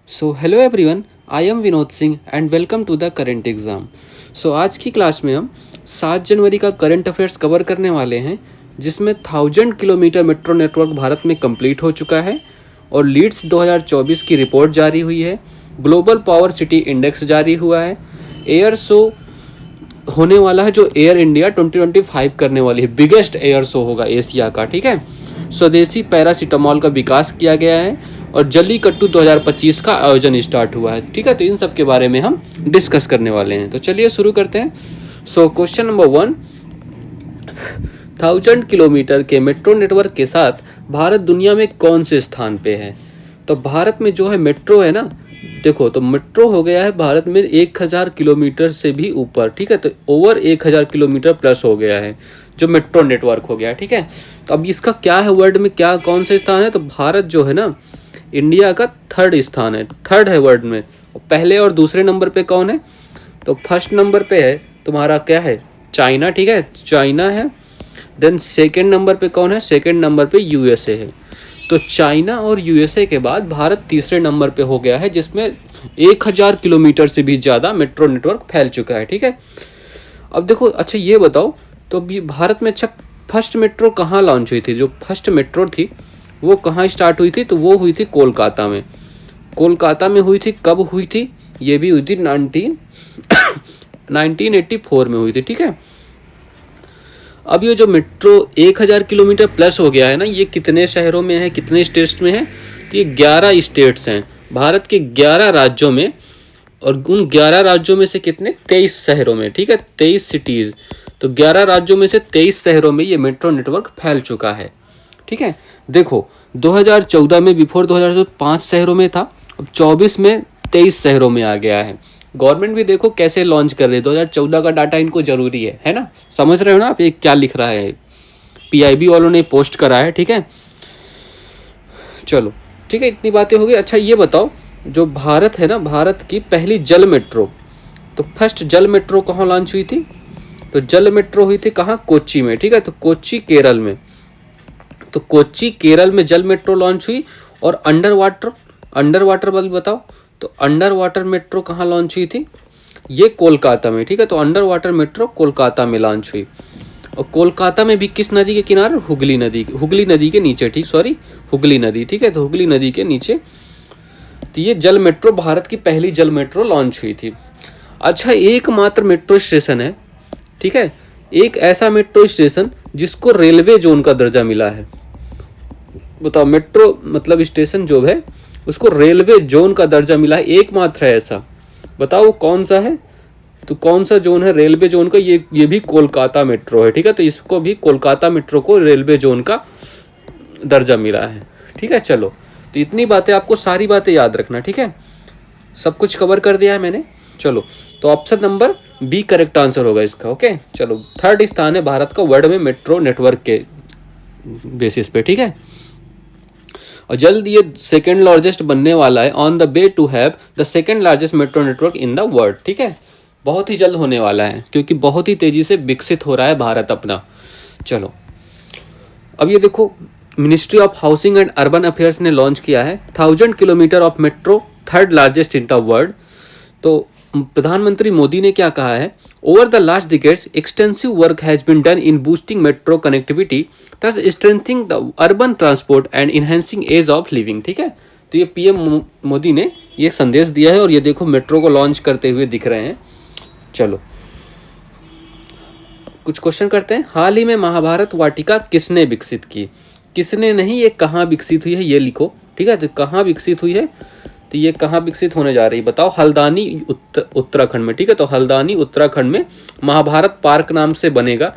So hello everyone, I am Vinod Singh and welcome to the current exam. So आज की class में हम 7 जनवरी का करंट अफेयर्स कवर करने वाले हैं, जिसमें 1000 किलोमीटर मेट्रो नेटवर्क भारत में कंप्लीट हो चुका है और लीड्स 2024 की रिपोर्ट जारी हुई है। ग्लोबल पावर सिटी इंडेक्स जारी हुआ है। एयर शो होने वाला है जो एयर इंडिया 2025 करने वाली है, बिगेस्ट एयर शो होगा एशिया का। ठीक है, स्वदेशी पैरासीटामॉल का विकास किया गया है और जल्लीकट्टू 2025 का आयोजन स्टार्ट हुआ है। ठीक है, तो इन सब के बारे में हम डिस्कस करने वाले हैं। तो चलिए शुरू करते हैं। सो क्वेश्चन नंबर 1, 1000 किलोमीटर के मेट्रो नेटवर्क के साथ भारत दुनिया में कौन से स्थान पे है? तो भारत में जो है मेट्रो है ना, देखो तो मेट्रो हो गया है भारत में 1000 किलोमीटर से भी ऊपर। ठीक है, तो ओवर 1000 किलोमीटर प्लस हो गया है जो मेट्रो नेटवर्क हो गया है। ठीक है, तो अब इसका क्या है, वर्ल्ड में क्या कौन से स्थान है? तो भारत जो है ना इंडिया का 3rd स्थान है, 3rd है वर्ल्ड में। पहले और दूसरे नंबर पे कौन है? तो फर्स्ट नंबर पे है तुम्हारा क्या है, चाइना। ठीक है, चाइना है। देन सेकंड नंबर पे कौन है? सेकंड नंबर पे यूएसए है। तो चाइना और यूएसए के बाद भारत तीसरे नंबर पे हो गया है, जिसमें 1000 किलोमीटर से भी ज़्यादा मेट्रो नेटवर्क फैल चुका है। ठीक है, अब देखो, अच्छा ये बताओ, तो अभी भारत में अच्छा फर्स्ट मेट्रो कहाँ लॉन्च हुई थी? जो फर्स्ट मेट्रो थी वो कहाँ स्टार्ट हुई थी? तो वो हुई थी कोलकाता में। कोलकाता में हुई थी। कब हुई थी? ये भी हुई थी 1984 में हुई थी। ठीक है, अब ये जो मेट्रो 1000 किलोमीटर प्लस हो गया है ना, ये कितने शहरों में है, कितने स्टेट्स में है? तो ये 11 स्टेट्स हैं भारत के 11 राज्यों में, और उन 11 राज्यों में से कितने? 23 शहरों में। ठीक है, 23 सिटीज़। तो 11 राज्यों में से 23 शहरों में ये मेट्रो नेटवर्क फैल चुका है। ठीक है, देखो 2014 में, बिफोर 2014 5 शहरों में था, अब 24 में 23 शहरों में आ गया है। गवर्नमेंट भी देखो कैसे लॉन्च कर रही है, 2014 का डाटा इनको जरूरी है ना? समझ रहे हो ना आप ये क्या लिख रहा है? पीआईबी वालों ने पोस्ट करा है। ठीक है, चलो ठीक है, इतनी बातें हो गई। अच्छा ये बताओ, जो भारत है ना, भारत की पहली जल मेट्रो, तो फर्स्ट जल मेट्रो कहाँ लॉन्च हुई थी? तो जल मेट्रो हुई थी कहाँ? कोच्चि में। ठीक है, तो कोच्चि केरल में। तो कोच्चि केरल में जल मेट्रो लॉन्च हुई। और अंडर वाटर बल बताओ, तो अंडर वाटर मेट्रो कहाँ लॉन्च हुई थी? ये कोलकाता में। ठीक है, तो अंडर वाटर मेट्रो कोलकाता में लॉन्च हुई। और कोलकाता में भी किस नदी के किनारे? हुगली नदी के नीचे। ठीक, सॉरी, हुगली नदी। ठीक है, तो हुगली नदी के नीचे। तो ये जल मेट्रो, भारत की पहली जल मेट्रो लॉन्च हुई थी। अच्छा, एकमात्र मेट्रो स्टेशन है, ठीक है, एक ऐसा मेट्रो स्टेशन जिसको रेलवे जोन का दर्जा मिला है। बताओ, मेट्रो मतलब स्टेशन जो है उसको रेलवे जोन का दर्जा मिला है, एकमात्र है ऐसा। बताओ कौन सा है? तो कौन सा जोन है रेलवे जोन का? ये भी कोलकाता मेट्रो है। ठीक है, तो इसको भी, कोलकाता मेट्रो को रेलवे जोन का दर्जा मिला है। ठीक है, चलो, तो इतनी बातें आपको, सारी बातें याद रखना। ठीक है, सब कुछ कवर कर दिया है मैंने। चलो, तो option number B correct answer होगा इसका। ओके, चलो, 3rd स्थान है भारत का वर्ल्ड में मेट्रो नेटवर्क के बेसिस पे। ठीक है, और जल्द ये 2nd लार्जेस्ट बनने वाला है, on the way to have the 2nd largest metro network in the world. ठीक है, बहुत ही जल्द होने वाला है, क्योंकि बहुत ही तेजी से विकसित हो रहा है भारत अपना। चलो, अब ये देखो, ministry of housing and urban affairs ने लॉन्च किया है 1000 kilometre of metro, 3rd largest in the world. तो प्रधानमंत्री मोदी ने क्या कहा है? Over the last decades extensive work has been done in boosting metro connectivity, thus strengthening the urban transport and enhancing ease of living. ठीक है, तो ये पीएम मोदी ने ये संदेश दिया है, और ये देखो मेट्रो को लॉन्च करते हुए दिख रहे हैं। चलो, कुछ क्वेश्चन करते हैं। हाल ही में महाभारत वाटिका किसने विकसित की? किसने नहीं, ये कहाँ विकसित हुई है ये लिखो। ठीक है, तो कहाँ विकसित हुई है? तो ये कहाँ विकसित होने जा रही है बताओ? हल्द्वानी उत्तराखंड में। ठीक है, तो हल्द्वानी उत्तराखंड में महाभारत पार्क नाम से बनेगा,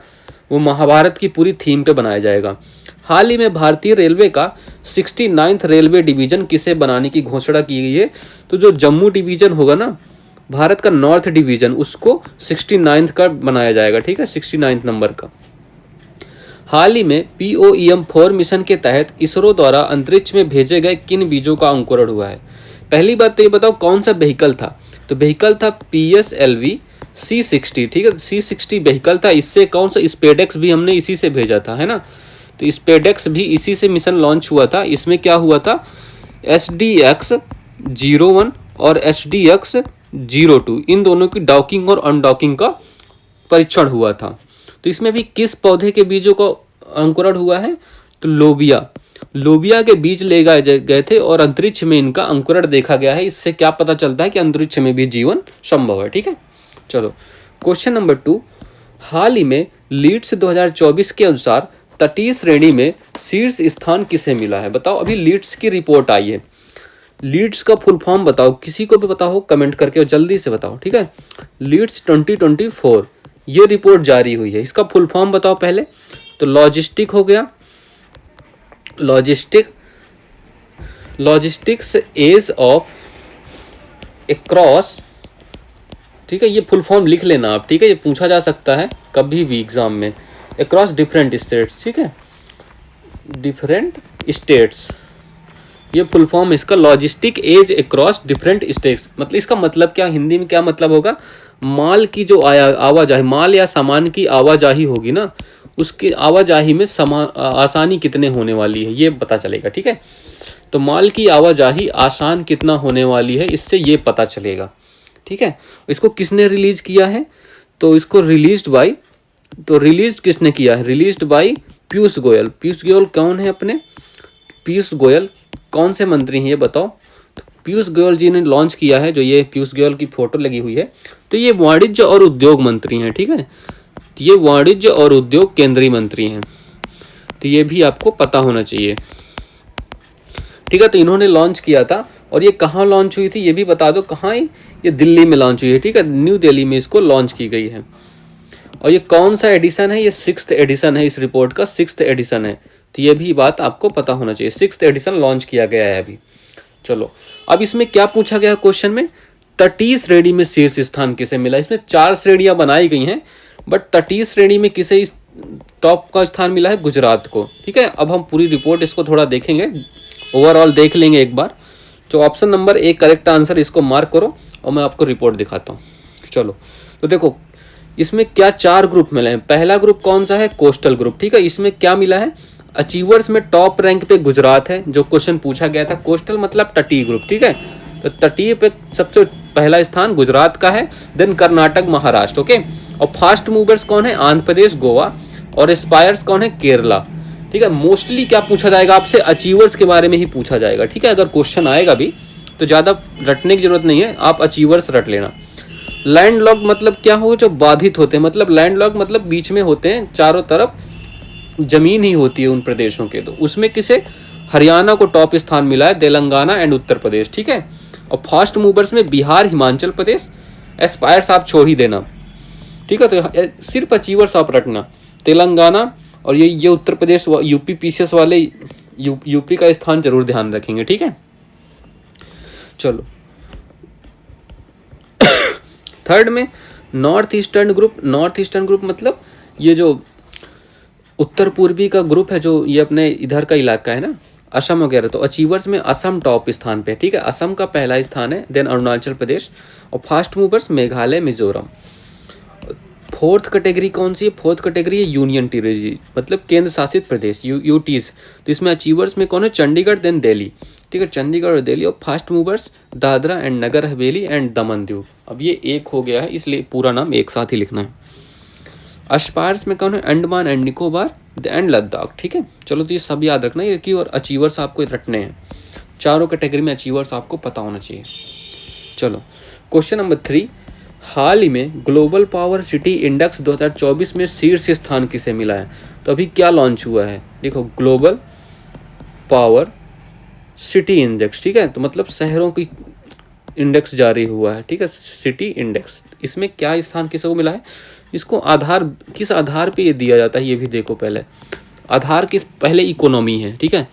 वो महाभारत की पूरी थीम पे बनाया जाएगा। हाल ही में भारतीय रेलवे का 69th रेलवे डिवीजन किसे बनाने की घोषणा की गई है? तो जो जम्मू डिवीजन होगा ना, भारत का नॉर्थ डिवीजन, उसको 69th का बनाया जाएगा। ठीक है, 69th नंबर का। हाल ही में POEM-4 मिशन के तहत इसरो द्वारा अंतरिक्ष में भेजे गए किन बीजों का अंकुरण हुआ है? पहली बात तो ये बताओ कौन सा व्हीकल था? तो व्हीकल था PSLV C60। ठीक है, C60 व्हीकल था। इससे कौन सा, स्पेडेक्स भी हमने इसी से भेजा था, है ना? तो स्पेडेक्स भी इसी से मिशन लॉन्च हुआ था। इसमें क्या हुआ था? SDX 01 और SDX 02, इन दोनों की डॉकिंग और अनडॉकिंग का परीक्षण हुआ था। तो इसमें भी किस पौधे के बीजों का अंकुरण हुआ है? तो लोबिया के बीज ले गए थे और अंतरिक्ष में इनका अंकुरण देखा गया है। इससे क्या पता चलता है कि अंतरिक्ष में भी जीवन संभव है। ठीक है, चलो क्वेश्चन नंबर 2, हाल ही में लीड्स 2024 के अनुसार तटीय श्रेणी में शीर्ष स्थान किसे मिला है? बताओ, अभी लीड्स की रिपोर्ट आई है। लीड्स का फुल फॉर्म बताओ, किसी को भी बताओ कमेंट करके और जल्दी से बताओ। ठीक है, लीड्स 2024 ये रिपोर्ट जारी हुई है, इसका फुल फॉर्म बताओ पहले। तो लॉजिस्टिक हो गया, लॉजिस्टिक्स एज ऑफ एक्रॉस। ठीक है, ये फुल फॉर्म लिख लेना आप। ठीक है, ये पूछा जा सकता है कभी भी एग्जाम में, अक्रॉस डिफरेंट स्टेट्स। ठीक है, डिफरेंट स्टेट्स, ये फुल फॉर्म इसका logistic ease across different states. मतलब इसका मतलब क्या, हिंदी में क्या मतलब होगा? माल की जो आवाजाही, माल या सामान की आवाजाही होगी ना, उसकी आवाजाही में आसानी कितने होने वाली है ये पता चलेगा। ठीक है, तो माल की आवाजाही आसान कितना होने वाली है, इससे ये पता चलेगा। ठीक है, इसको किसने रिलीज किया है? तो इसको रिलीज किसने किया है? Released by Piyush Goyal. पीयूष गोयल कौन है अपने? पीयूष गोयल कौन से मंत्री हैं ये बताओ? तो पीयूष गोयल जी ने लॉन्च किया है, जो ये पीयूष गोयल की फोटो लगी हुई है, तो ये वाणिज्य और उद्योग मंत्री हैं। ठीक है, तो ये वाणिज्य और उद्योग केंद्रीय मंत्री हैं, तो ये भी आपको पता होना चाहिए। ठीक है, तो इन्होंने लॉन्च किया था, और ये कहाँ लॉन्च हुई थी ये भी बता दो, कहाँ? ये दिल्ली में लॉन्च हुई है। ठीक है, न्यू दिल्ली में इसको लॉन्च की गई है। और ये कौन सा एडिशन है? ये 6th एडिशन है, इस रिपोर्ट का 6th एडिशन है, तो ये भी बात आपको पता होना चाहिए। 6th एडिशन लॉन्च किया गया है अभी। चलो, अब इसमें क्या पूछा गया क्वेश्चन में? तटीय श्रेणी में शीर्ष स्थान किसे मिला? इसमें 4 श्रेणियां बनाई गई हैं, बट तटीय श्रेणी में किसे इस टॉप का स्थान मिला है? गुजरात को। ठीक है, अब हम पूरी रिपोर्ट इसको थोड़ा देखेंगे, ओवरऑल देख लेंगे एक बार। तो option number A correct answer, इसको मार्क करो और मैं आपको रिपोर्ट दिखाता हूँ। चलो, तो देखो इसमें क्या 4 ग्रुप मिले हैं। पहला ग्रुप कौन सा है? Coastal group. ठीक है, इसमें क्या मिला है? अचीवर्स में टॉप रैंक पे गुजरात है, जो क्वेश्चन पूछा गया था। कोस्टल मतलब तटीय ग्रुप। ठीक है, तो तटीय पे सबसे पहला स्थान गुजरात का है, देन कर्नाटक, महाराष्ट्र। ओके, और फास्ट मूवर्स कौन है? आंध्र प्रदेश, गोवा, और एस्पायर्स कौन है? केरला। ठीक है, मोस्टली क्या पूछा जाएगा आपसे? अचीवर्स के बारे में ही पूछा जाएगा। ठीक है, अगर क्वेश्चन आएगा भी तो ज़्यादा रटने की जरूरत नहीं है, आप अचीवर्स रट लेना। लैंडलॉक मतलब क्या हो? जो बाधित होते हैं, मतलब लैंडलॉक मतलब बीच में होते हैं, चारों तरफ जमीन ही होती है उन प्रदेशों के, तो उसमें किसे? हरियाणा को टॉप स्थान मिला है, तेलंगाना एंड उत्तर प्रदेश। ठीक है, और फास्ट मूवर्स में बिहार, हिमाचल प्रदेश, एस्पायर्स आप छोड़ ही देना। ठीक है, तो सिर्फ अचीवर्स आप रटना, तेलंगाना और ये उत्तर प्रदेश, यूपी पीसीएस वाले यूपी का स्थान जरूर ध्यान रखेंगे। ठीक है, चलो थर्ड में north eastern group. North eastern group मतलब ये जो उत्तर पूर्वी का ग्रुप है, जो ये अपने इधर का इलाका है ना, असम वगैरह, तो अचीवर्स में असम टॉप स्थान पे। ठीक है, असम का पहला स्थान है, देन अरुणाचल प्रदेश, और fast movers Meghalaya, Mizoram. Fourth category कौन सी है? फोर्थ कैटेगरी है यूनियन टेरिटरी, मतलब केंद्र शासित प्रदेश, यूटीज। तो इसमें अचीवर्स में कौन है? चंडीगढ़, देन दिल्ली। ठीक है, चंडीगढ़ और दिल्ली, और fast movers Dadra and Nagar Haveli and Daman Diu. अब ये एक हो गया है, इसलिए पूरा नाम एक साथ ही लिखना है। एस्पायर्स में कौन है? Andaman and Nicobar and Ladakh. ठीक है, चलो तो ये सब याद रखना है कि, और अचीवर्स आपको रटने हैं। चारों कैटेगरी में अचीवर्स आपको पता होना चाहिए। चलो क्वेश्चन नंबर 3, हाल ही में ग्लोबल पावर सिटी इंडेक्स 2024 में शीर्ष स्थान किसे मिला है? तो अभी क्या लॉन्च हुआ है? देखो, ग्लोबल पावर सिटी इंडेक्स। ठीक है, तो मतलब शहरों की इंडेक्स जारी हुआ है। ठीक है, सिटी इंडेक्स, इसमें क्या स्थान किसको मिला है? इसको किस आधार पे ये दिया जाता है ये भी देखो पहले। आधार किस? पहले इकोनॉमी है। ठीक है,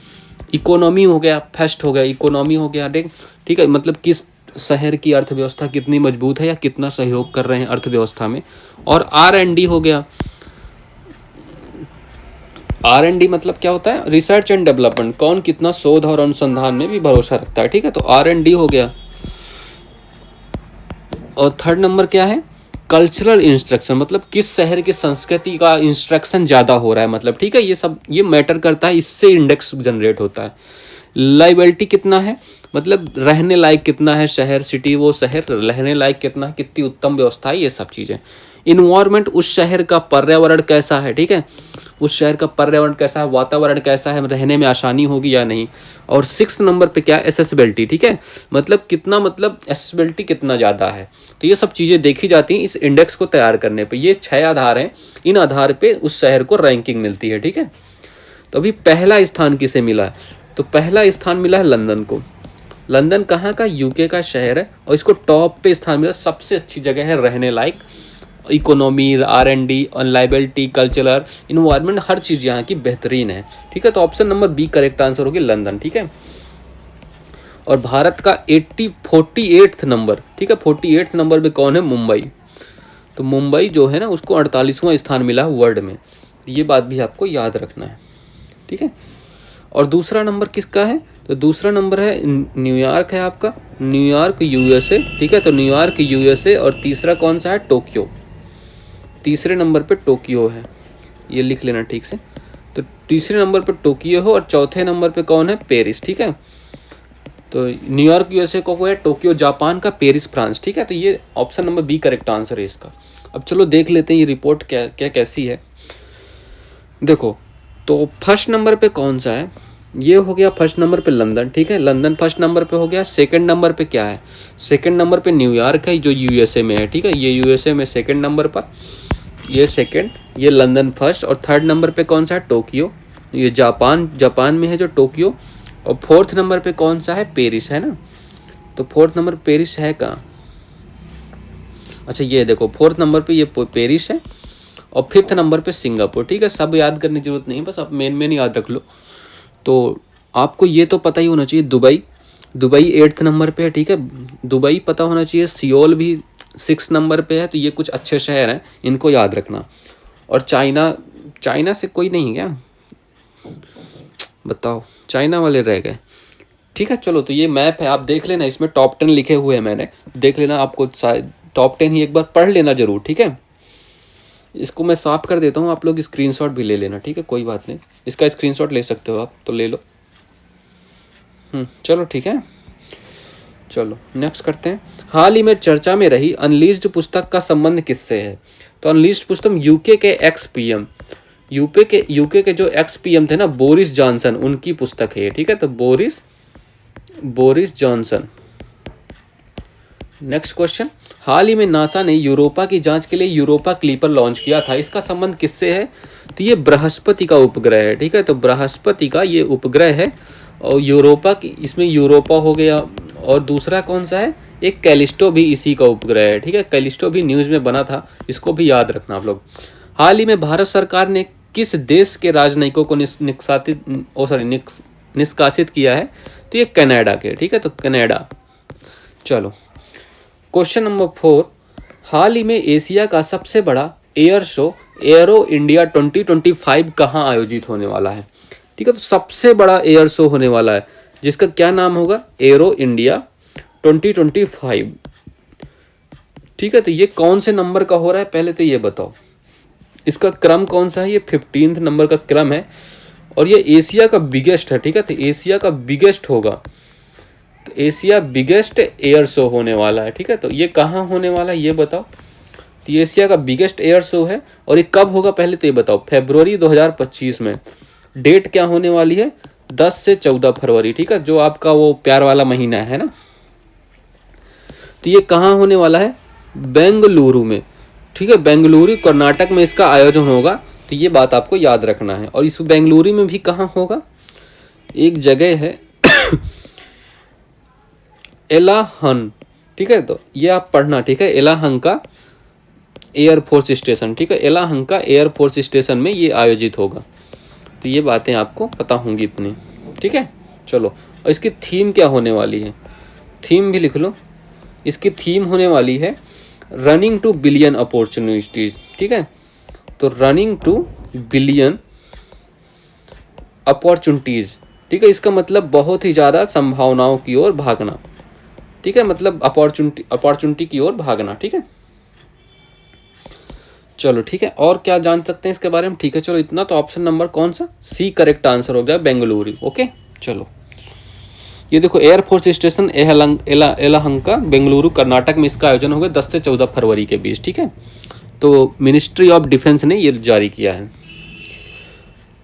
इकोनॉमी हो गया, फर्स्ट हो गया, इकोनॉमी हो गया। ठीक है, मतलब किस शहर की अर्थव्यवस्था कितनी मजबूत है या कितना सहयोग कर रहे हैं अर्थव्यवस्था में। और R&D हो गया। R&D मतलब क्या होता है? रिसर्च एंड डेवलपमेंट, कौन कितना शोध और अनुसंधान में भी भरोसा रखता है। ठीक है, तो R&D हो गया। और थर्ड नंबर क्या है? कल्चरल इंस्ट्रक्शन, मतलब किस शहर की संस्कृति का इंस्ट्रक्शन ज़्यादा हो रहा है, मतलब। ठीक है, ये सब ये मैटर करता है, इससे इंडेक्स जनरेट होता है। लाइबिलिटी कितना है? मतलब रहने लायक कितना है शहर, सिटी, वो शहर रहने लायक कितना, कितनी उत्तम व्यवस्था है, ये सब चीज़ें। इन्वायरमेंट, उस शहर का पर्यावरण कैसा है, ठीक है, उस शहर का पर्यावरण कैसा है, वातावरण कैसा है, रहने में आसानी होगी या नहीं। और 6 नंबर पे क्या है, एसेसिबिलिटी, ठीक है, मतलब कितना, मतलब एसेसिबिलिटी कितना ज़्यादा है। तो ये सब चीज़ें देखी जाती हैं इस इंडेक्स को तैयार करने पे। ये 6 आधार हैं, इन आधार पे उस शहर को रैंकिंग मिलती है, ठीक है। तो अभी पहला स्थान किसे मिला है, तो पहला स्थान मिला है लंदन को। लंदन कहाँ का, यूके का शहर है, और इसको टॉप पे स्थान मिला, सबसे अच्छी जगह है रहने लायक, economy, R&D, liability, cultural, environment, हर चीज़ यहाँ की बेहतरीन है, ठीक है। तो option number B correct answer होगी लंदन, ठीक है। और भारत का 48th नंबर, ठीक है, 48th नंबर पे कौन है, मुंबई। तो मुंबई जो है ना, उसको 48वां स्थान मिला है वर्ल्ड में, ये बात भी आपको याद रखना है, ठीक है। और दूसरा नंबर किसका है, तो दूसरा नंबर है न्यूयॉर्क है आपका, न्यूयॉर्क USA, ठीक है, तो न्यूयॉर्क USA। और तीसरा कौन सा है, टोक्यो, तीसरे नंबर पे टोक्यो है, ये लिख लेना ठीक से। तो तीसरे नंबर पे टोक्यो हो, और चौथे नंबर पे कौन है, पेरिस, ठीक है। तो न्यूयॉर्क USA को है, टोक्यो जापान का, पेरिस फ्रांस, ठीक है। तो ये option number B correct answer है इसका। अब चलो देख लेते हैं ये रिपोर्ट क्या क्या कैसी है। देखो, तो फर्स्ट नंबर पे कौन सा है, ये हो गया फर्स्ट नंबर पे लंदन, ठीक है, लंदन फर्स्ट नंबर पे हो गया। सेकंड नंबर पे क्या है, सेकंड नंबर पे न्यूयॉर्क है जो USA में है, ठीक है, ये USA में सेकंड नंबर पर, ये सेकंड, ये लंदन फर्स्ट। और थर्ड नंबर पे कौन सा है, टोक्यो, ये जापान में है जो टोक्यो। और फोर्थ नंबर पे कौन सा है, पेरिस, है ना। तो फोर्थ नंबर पेरिस है कहाँ, अच्छा ये देखो फोर्थ नंबर पे ये पेरिस है, और फिफ्थ नंबर पे सिंगापुर, ठीक है। सब याद करने की जरूरत नहीं है, बस आप मेन याद रख लो। तो आपको ये तो पता ही होना चाहिए, दुबई 8th नंबर पे है, ठीक है, दुबई पता होना चाहिए। सियोल भी 6 नंबर पे है। तो ये कुछ अच्छे शहर हैं, इनको याद रखना। और चाइना से कोई नहीं क्या, बताओ, चाइना वाले रह गए, ठीक है। चलो, तो ये मैप है, आप देख लेना, इसमें टॉप 10 लिखे हुए हैं, मैंने देख लेना, आपको टॉप 10 ही एक बार पढ़ लेना जरूर, ठीक है। इसको मैं साफ कर देता हूँ, आप लोग स्क्रीनशॉट भी ले लेना, ठीक है, कोई बात नहीं, इसका स्क्रीनशॉट ले सकते हो आप, तो ले लो। चलो ठीक है, चलो नेक्स्ट करते हैं। हाल ही में चर्चा में रही अनलीस्ड पुस्तक का संबंध किससे है, तो अनलीस्ड पुस्तक यूके के एक्स पीएम, यूके के जो एक्स पीएम थे ना, बोरिस जॉनसन, उनकी पुस्तक है, ठीक है। तो बोरिस जॉनसन। नेक्स्ट क्वेश्चन, हाल ही में नासा ने यूरोपा की जांच के लिए यूरोपा क्लीपर लॉन्च किया था, इसका संबंध किससे है, तो ये बृहस्पति का उपग्रह है, ठीक है। तो बृहस्पति का ये उपग्रह है, और यूरोपा की, इसमें यूरोपा हो गया, और दूसरा कौन सा है, एक कैलिस्टो भी इसी का उपग्रह है, ठीक है। कैलिस्टो भी न्यूज़ में बना था, इसको भी याद रखना आप लोग। हाल ही में भारत सरकार ने किस देश के राजनयिकों को निष्कासित किया है, तो ये कनाडा के, ठीक है, तो कनाडा। चलो क्वेश्चन नंबर 4, हाल ही में एशिया का सबसे बड़ा एयर शो एरो इंडिया 2025 कहाँ आयोजित होने वाला है, ठीक है। तो सबसे बड़ा एयर शो होने वाला है, जिसका क्या नाम होगा, एरो इंडिया 2025, ठीक है। तो ये कौन से नंबर का हो रहा है, पहले तो ये बताओ, इसका क्रम कौन सा है, ये 15th नंबर का क्रम है, और ये एशिया का बिगेस्ट है, ठीक है। तो एशिया का बिगेस्ट होगा, तो एशिया बिगेस्ट एयर शो होने वाला है, ठीक है। तो ये कहाँ होने वाला है, ये बताओ। तो ये एशिया का बिगेस्ट एयर शो है, और ये कब होगा, पहले तो ये बताओ। फरवरी 2025 में। डेट क्या होने वाली है, 10 से 14 फरवरी, ठीक है, जो आपका वो प्यार वाला महीना है ना। तो ये कहाँ होने वाला है, बेंगलुरु में, ठीक है, बेंगलुरु कर्नाटक में इसका आयोजन होगा। तो ये बात आपको याद रखना है। और इस बेंगलुरु में भी कहाँ होगा, एक जगह है एलाहन, ठीक है। तो ये आप पढ़ना, ठीक है, एलाहन का एयरफोर्स स्टेशन, ठीक है, एलाहन का एयरफोर्स स्टेशन में ये आयोजित होगा। तो ये बातें आपको पता होंगी इतनी, ठीक है। चलो, और इसकी थीम क्या होने वाली है, थीम भी लिख लो। इसकी थीम होने वाली है रनिंग टू बिलियन अपॉर्चुनिटीज, ठीक है। तो रनिंग टू बिलियन अपॉर्चुनिटीज, ठीक है, इसका मतलब बहुत ही ज़्यादा संभावनाओं की ओर भागना, ठीक है, मतलब अपॉर्चुनिटी की ओर भागना, ठीक है। चलो ठीक है, और क्या जान सकते हैं इसके बारे में, ठीक है। चलो इतना तो ऑप्शन नंबर कौन सा, सी करेक्ट आंसर हो गया, बेंगलुरु, ओके। चलो ये देखो एयरफोर्स स्टेशन एलाहंका बेंगलुरु कर्नाटक में इसका आयोजन होगा 10 से 14 फरवरी के बीच, ठीक है। तो मिनिस्ट्री ऑफ डिफेंस ने ये जारी किया है।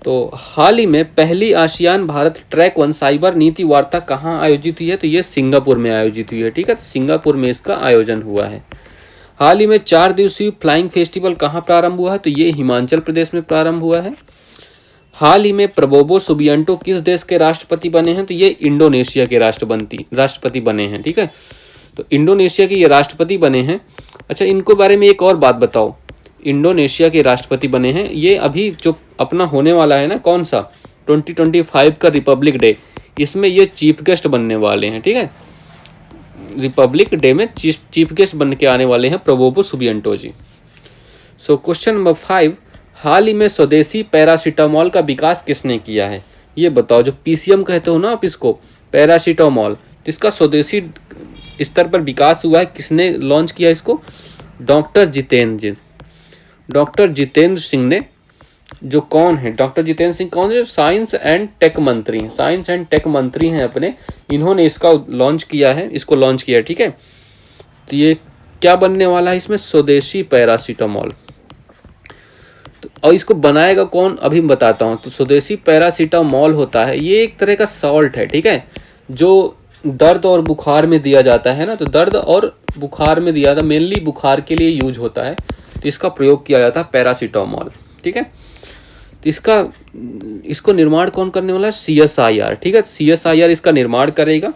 तो हाल ही में पहली आसियान भारत ट्रैक 1 साइबर नीति वार्ता कहाँ आयोजित हुई है? तो ये सिंगापुर में आयोजित हुई है, ठीक है। तो सिंगापुर में इसका आयोजन हुआ है। हाल ही में 4 दिवसीय फ्लाइंग फेस्टिवल कहाँ प्रारंभ हुआ है? तो ये हिमाचल प्रदेश में प्रारंभ हुआ है। हाल ही में प्रबोवो सुबियांटो किस देश के राष्ट्रपति बने हैं? तो ये इंडोनेशिया के राष्ट्रपति बने हैं, ठीक है। तो इंडोनेशिया के ये राष्ट्रपति बने हैं। अच्छा, इनको बारे में एक और बात बताओ, इंडोनेशिया के राष्ट्रपति बने हैं, ये अभी जो अपना होने वाला है ना, कौन सा 2025 का रिपब्लिक डे, इसमें ये चीफ गेस्ट बनने वाले हैं, ठीक है। रिपब्लिक डे में चीफ गेस्ट बन के आने वाले हैं प्रबोवो सुबियांटो जी। सो क्वेश्चन नंबर 5, हाल ही में स्वदेशी पैरासीटामोल का विकास किसने किया है? ये बताओ। जो पीसीएम कहते हो ना आप इसको, पैरासीटामोल, तो इसका स्वदेशी स्तर पर विकास हुआ है, किसने लॉन्च किया इसको? डॉक्टर जितेंद्र सिंह ने। जो कौन है डॉक्टर जितेंद्र सिंह? कौन है? साइंस एंड टेक मंत्री हैं अपने, इन्होंने इसका लॉन्च किया है, ठीक है। तो ये क्या बनने वाला है इसमें? स्वदेशी पैरासीटामोल। तो और इसको बनाएगा कौन, अभी बताता हूँ। तो स्वदेशी पैरासीटामोल होता है, ये एक तरह का सॉल्ट है, ठीक है, जो दर्द और बुखार में दिया जाता है ना। तो दर्द और बुखार में दिया जाता है, मेनली बुखार के लिए यूज होता है, तो इसका प्रयोग किया जाता है पैरासीटामोल, ठीक है। तो इसको निर्माण कौन करने वाला है? CSIR, ठीक है। CSIR इसका निर्माण करेगा,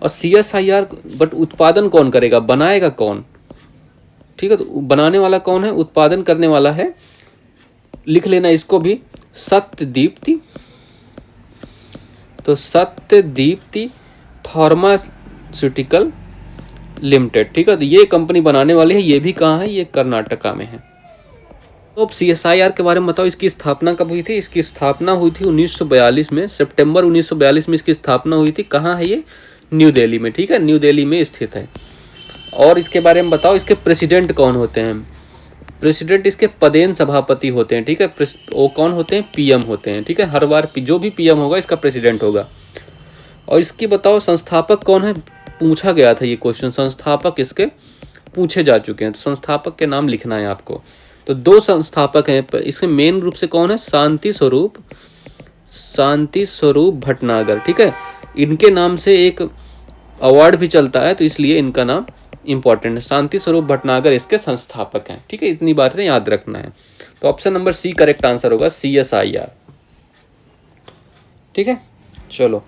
और CSIR बट उत्पादन कौन करेगा, बनाएगा कौन, ठीक है। तो बनाने वाला कौन है? उत्पादन करने वाला है, लिख लेना इसको भी, सत्यदीप्ति। तो सत्यदीप्ति फार्मास्यूटिकल लिमिटेड, ठीक है। तो ये कंपनी बनाने वाली है, ये भी कहाँ है? ये कर्नाटका में है। तो अब CSIR के बारे में बताओ, इसकी स्थापना कब हुई थी? इसकी स्थापना हुई थी 1942 में, सितंबर 1942 में इसकी स्थापना हुई थी। कहाँ है ये? न्यू दिल्ली में, ठीक है, न्यू दिल्ली में स्थित है। और इसके बारे में बताओ, इसके प्रेसिडेंट कौन होते हैं? प्रेसिडेंट इसके पदेन सभापति होते हैं, ठीक है। वो कौन होते हैं? PM होते हैं, ठीक है। हर बार जो भी PM होगा इसका प्रेसिडेंट होगा। और इसकी बताओ संस्थापक कौन है? पूछा गया था ये क्वेश्चन, संस्थापक इसके पूछे जा चुके हैं, तो संस्थापक के नाम लिखना है आपको। तो 2 संस्थापक हैं इसके, मेन रूप से कौन है? शांति स्वरूप भटनागर, ठीक है। इनके नाम से एक अवार्ड भी चलता है, तो इसलिए इनका नाम इंपॉर्टेंट है। शांति स्वरूप भटनागर इसके संस्थापक हैं, ठीक है। इतनी बातें याद रखना है। तो option number C correct answer होगा, CSIR, ठीक है। चलो,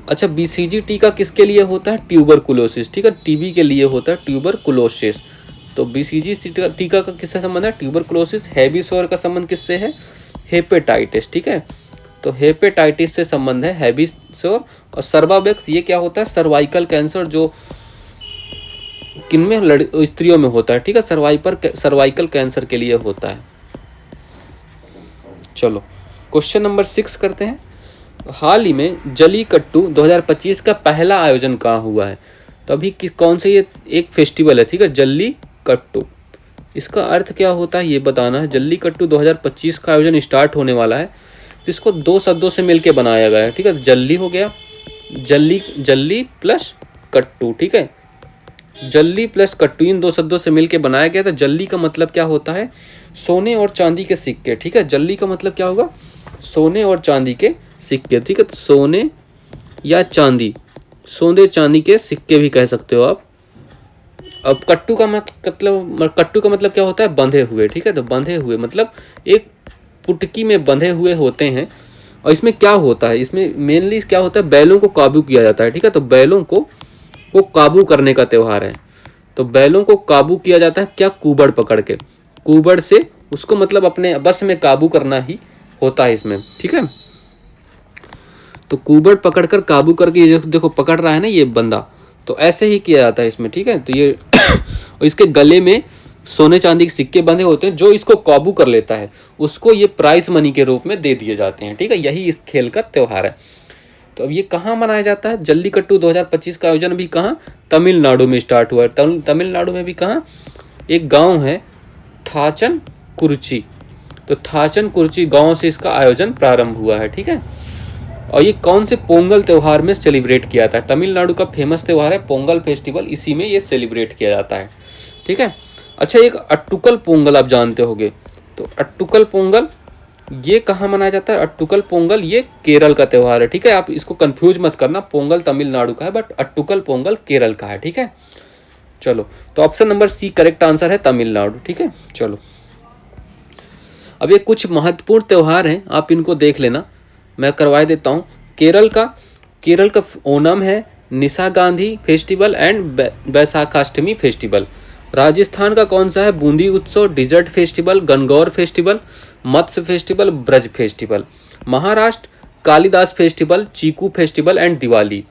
अच्छा, BCG टीका किसके लिए होता है? ट्यूबरकुलोसिस, ठीक है, TB के लिए होता है ट्यूबरकुलोसिस। तो BCG टीका का किससे संबंध है? ट्यूबरकुलोसिस। हेबिसोर का संबंध किससे है? हेपेटाइटिस, ठीक है। तो हेपेटाइटिस से संबंध है हेबिसोर। और सर्वावेक्स ये क्या होता है? सर्वाइकल कैंसर, जो किनमें? स्त्रियों में होता है, ठीक है, सर्वाइकल कैंसर के लिए होता है। चलो, क्वेश्चन नंबर 6 करते हैं। हाल ही में जल्लीकट्टू 2025 का पहला आयोजन कहाँ हुआ है? तो अभी कौन से ये एक फेस्टिवल है, ठीक है, जल्लीकट्टू। इसका अर्थ क्या होता है ये बताना है। जल्लीकट्टू 2025 का आयोजन स्टार्ट होने वाला है, जिसको 2 शब्दों से मिलके बनाया गया है, ठीक है। जल्ली हो गया, जल्ली प्लस कट्टू, ठीक है। जल्ली प्लस कट्टू, इन 2 शब्दों से मिलके बनाया गया। तो जल्ली का मतलब क्या होता है? सोने और चांदी के सिक्के, ठीक है। जल्ली का मतलब क्या होगा? सोने और चांदी के सिक्के, ठीक है। तो सोने या चांदी, सोने चांदी के सिक्के भी कह सकते हो आप। अब कट्टू का मतलब क्या होता है? बंधे हुए, ठीक है। तो बंधे हुए मतलब एक पुटकी में बंधे हुए होते हैं। और इसमें क्या होता है? इसमें मेनली क्या होता है? बैलों को काबू किया जाता है, ठीक है। तो बैलों को काबू करने का त्योहार है। तो बैलों को काबू किया जाता है क्या? कुबड़ पकड़ के, कुबड़ से उसको मतलब अपने बस में काबू करना ही होता है इसमें, ठीक है। तो कुबड़ पकड़कर काबू करके, ये देखो पकड़ रहा है ना ये बंदा, तो ऐसे ही किया जाता है इसमें, ठीक है। तो ये और इसके गले में सोने चांदी के सिक्के बंधे होते हैं। जो इसको काबू कर लेता है उसको ये प्राइज मनी के रूप में दे दिए जाते हैं, ठीक है। यही इस खेल का त्योहार है। तो अब ये कहाँ मनाया जाता है? जल्लीकट्टू 2025 का आयोजन भी कहाँ? तमिलनाडु में स्टार्ट हुआ है। तमिलनाडु में भी कहाँ? एक गांव है थाचनकुरिची। तो थाचनकुरिची गांव से इसका आयोजन प्रारंभ हुआ है, ठीक है। और ये कौन से पोंगल त्यौहार में सेलिब्रेट किया जाता है? तमिलनाडु का फेमस त्यौहार है पोंगल फेस्टिवल, इसी में ये सेलिब्रेट किया जाता है। ठीक है। अच्छा, एक अट्टुकल पोंगल आप जानते होंगे, तो अट्टुकल पोंगल ये कहाँ मनाया जाता है? अट्टुकल पोंगल ये केरल का त्यौहार है। ठीक है, आप इसको कंफ्यूज मत करना, पोंगल तमिलनाडु का है बट अट्टुकल पोंगल केरल का है। ठीक है, चलो, तो option number C correct answer है तमिलनाडु। ठीक है, चलो, अब ये कुछ महत्वपूर्ण त्यौहार हैं, आप इनको देख लेना, मैं करवा देता हूँ। केरल का ओणम है, निशा गांधी फेस्टिवल एंड बैसाखाष्टमी फेस्टिवल। राजस्थान का कौन सा है? Bundi Utsav, desert festival, Gangaur festival, Matsya festival, Braj festival. Maharashtra Kalidas festival, Chikoo festival and Diwali.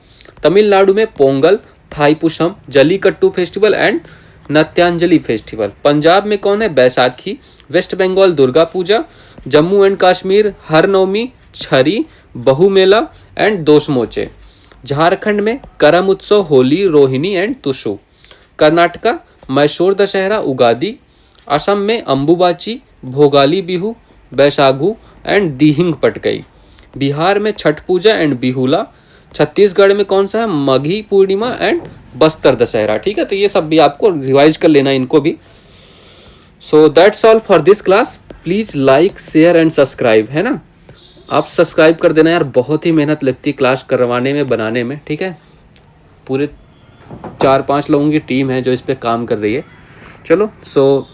Tamil Nadu में Pongal, Thaipusam, Jallikattu festival and Natyanjali festival. Punjab में कौन है? बैसाखी। वेस्ट बंगाल दुर्गा पूजा। जम्मू एंड कश्मीर हरनवमी, छरी, बहु मेला एंड दोशमोचे। झारखंड में करम उत्सव, होली, रोहिणी एंड तुशु। कर्नाटका मैसूर दशहरा, उगादी। असम में अंबुबाची, भोगाली बिहू, बैसागु एंड दिहिंग पटकई। बिहार में छठ पूजा एंड बिहुला। छत्तीसगढ़ में कौन सा है? मघी पूर्णिमा एंड बस्तर दशहरा। ठीक है, तो ये सब भी आपको रिवाइज कर लेना इनको भी। So that's all for this class. Please like, share and subscribe, है ना, आप सब्सक्राइब कर देना यार, बहुत ही मेहनत लगती है क्लास करवाने में, बनाने में। ठीक है, पूरे 4-5 लोगों की टीम है जो इस पे काम कर रही है। चलो, सो